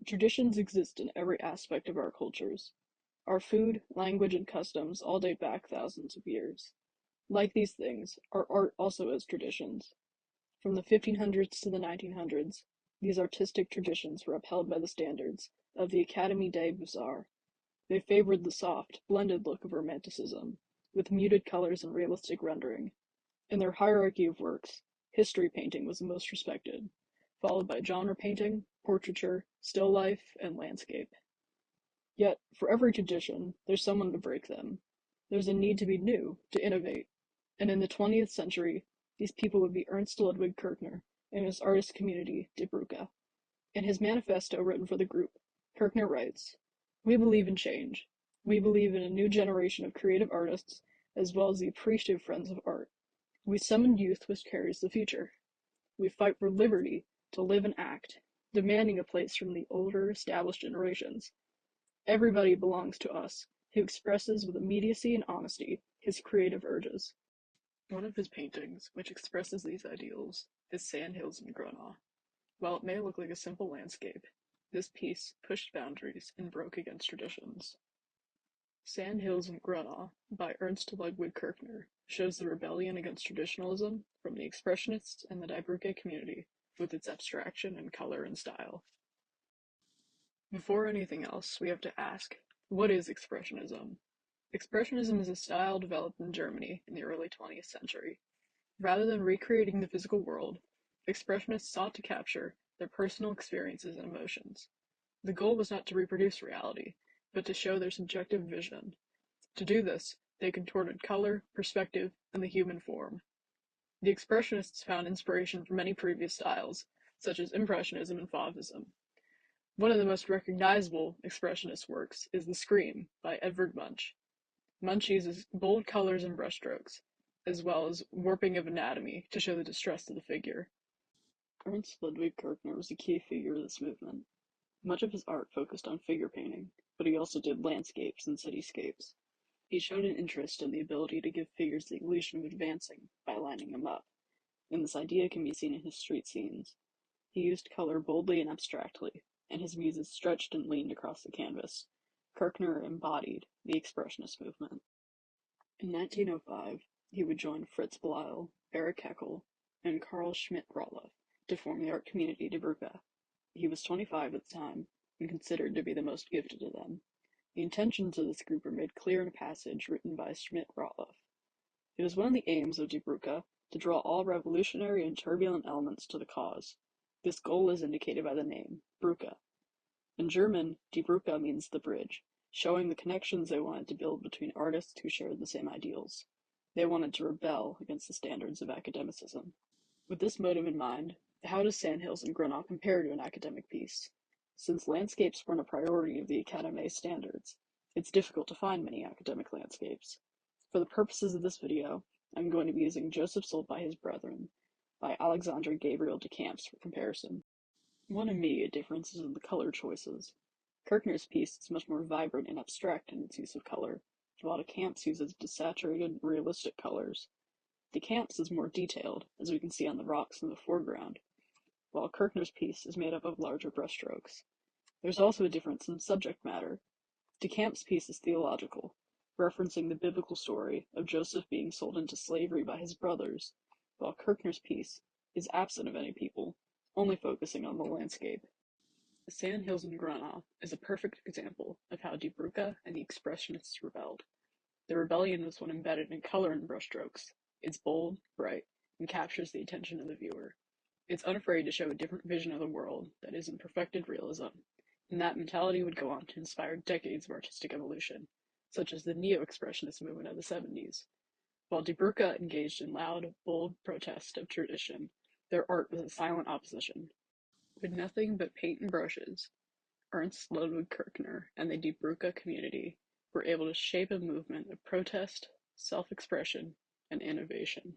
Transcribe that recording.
Traditions exist in every aspect of our cultures. Our food, language, and customs all date back thousands of years. Like these things, our art also has traditions. From the 1500s to the 1900s, these artistic traditions were upheld by the standards of the Académie des Beaux-Arts. They favored the soft, blended look of Romanticism, with muted colors and realistic rendering. In their hierarchy of works, history painting was the most respected, followed by genre painting, portraiture, still life, and landscape. Yet, for every tradition, there's someone to break them. There's a need to be new, to innovate. And in the 20th century, these people would be Ernst Ludwig Kirchner and his artist community, Die Brücke. In his manifesto written for the group, Kirchner writes, "We believe in change. We believe in a new generation of creative artists, as well as the appreciative friends of art. We summon youth which carries the future. We fight for liberty to live and act, demanding a place from the older, established generations. Everybody belongs to us, who expresses with immediacy and honesty his creative urges." One of his paintings, which expresses these ideals, is Sandhills in Grünau. While it may look like a simple landscape, this piece pushed boundaries and broke against traditions. Sandhills in Grünau by Ernst Ludwig Kirchner shows the rebellion against traditionalism from the Expressionists and the Die Brücke community, with its abstraction and color and style. Before anything else, we have to ask, what is Expressionism? Expressionism is a style developed in Germany in the early 20th century. Rather than recreating the physical world, Expressionists sought to capture their personal experiences and emotions. The goal was not to reproduce reality, but to show their subjective vision. To do this, they contorted color, perspective, and the human form. The Expressionists found inspiration from many previous styles, such as Impressionism and Fauvism. One of the most recognizable Expressionist works is The Scream by Edvard Munch. Munch uses bold colors and brushstrokes, as well as warping of anatomy to show the distress of the figure. Ernst Ludwig Kirchner was a key figure of this movement. Much of his art focused on figure painting, but he also did landscapes and cityscapes. He showed an interest in the ability to give figures the illusion of advancing by lining them up, and this idea can be seen in his street scenes. He used color boldly and abstractly, and his muses stretched and leaned across the canvas. Kirchner embodied the Expressionist movement. In 1905, he would join Fritz Bleyl, Erich Heckel, and Carl Schmidt-Rottluff to form the art community Die Brücke. He was 25 at the time, and considered to be the most gifted of them. The intentions of this group are made clear in a passage written by Schmidt-Rottluff. It was one of the aims of Die Brücke to draw all revolutionary and turbulent elements to the cause. This goal is indicated by the name, Brücke. In German, Die Brücke means the bridge, showing the connections they wanted to build between artists who shared the same ideals. They wanted to rebel against the standards of academicism. With this motive in mind, how does Sandhills in Grünau compare to an academic piece? Since landscapes weren't a priority of the Académie standards, it's difficult to find many academic landscapes. For the purposes of this video, I'm going to be using Joseph Sold by His Brethren by Alexandre Gabriel de Camps for comparison. One immediate difference is in the color choices. Kirchner's piece is much more vibrant and abstract in its use of color, while de Camps uses desaturated, realistic colors. De Camps is more detailed, as we can see on the rocks in the foreground, while Kirchner's piece is made up of larger brushstrokes. There's also a difference in subject matter. De Camps' piece is theological, referencing the biblical story of Joseph being sold into slavery by his brothers, while Kirchner's piece is absent of any people, only focusing on the landscape. The Sandhills in Grünau is a perfect example of how Die Brücke and the Expressionists rebelled. The rebellion was one embedded in color and brushstrokes. It's bold, bright, and captures the attention of the viewer. It's unafraid to show a different vision of the world that isn't perfected realism, and that mentality would go on to inspire decades of artistic evolution, such as the neo-expressionist movement of the 70s. While Die Brücke engaged in loud, bold protest of tradition, their art was a silent opposition. With nothing but paint and brushes, Ernst Ludwig Kirchner and the Die Brücke community were able to shape a movement of protest, self-expression, and innovation.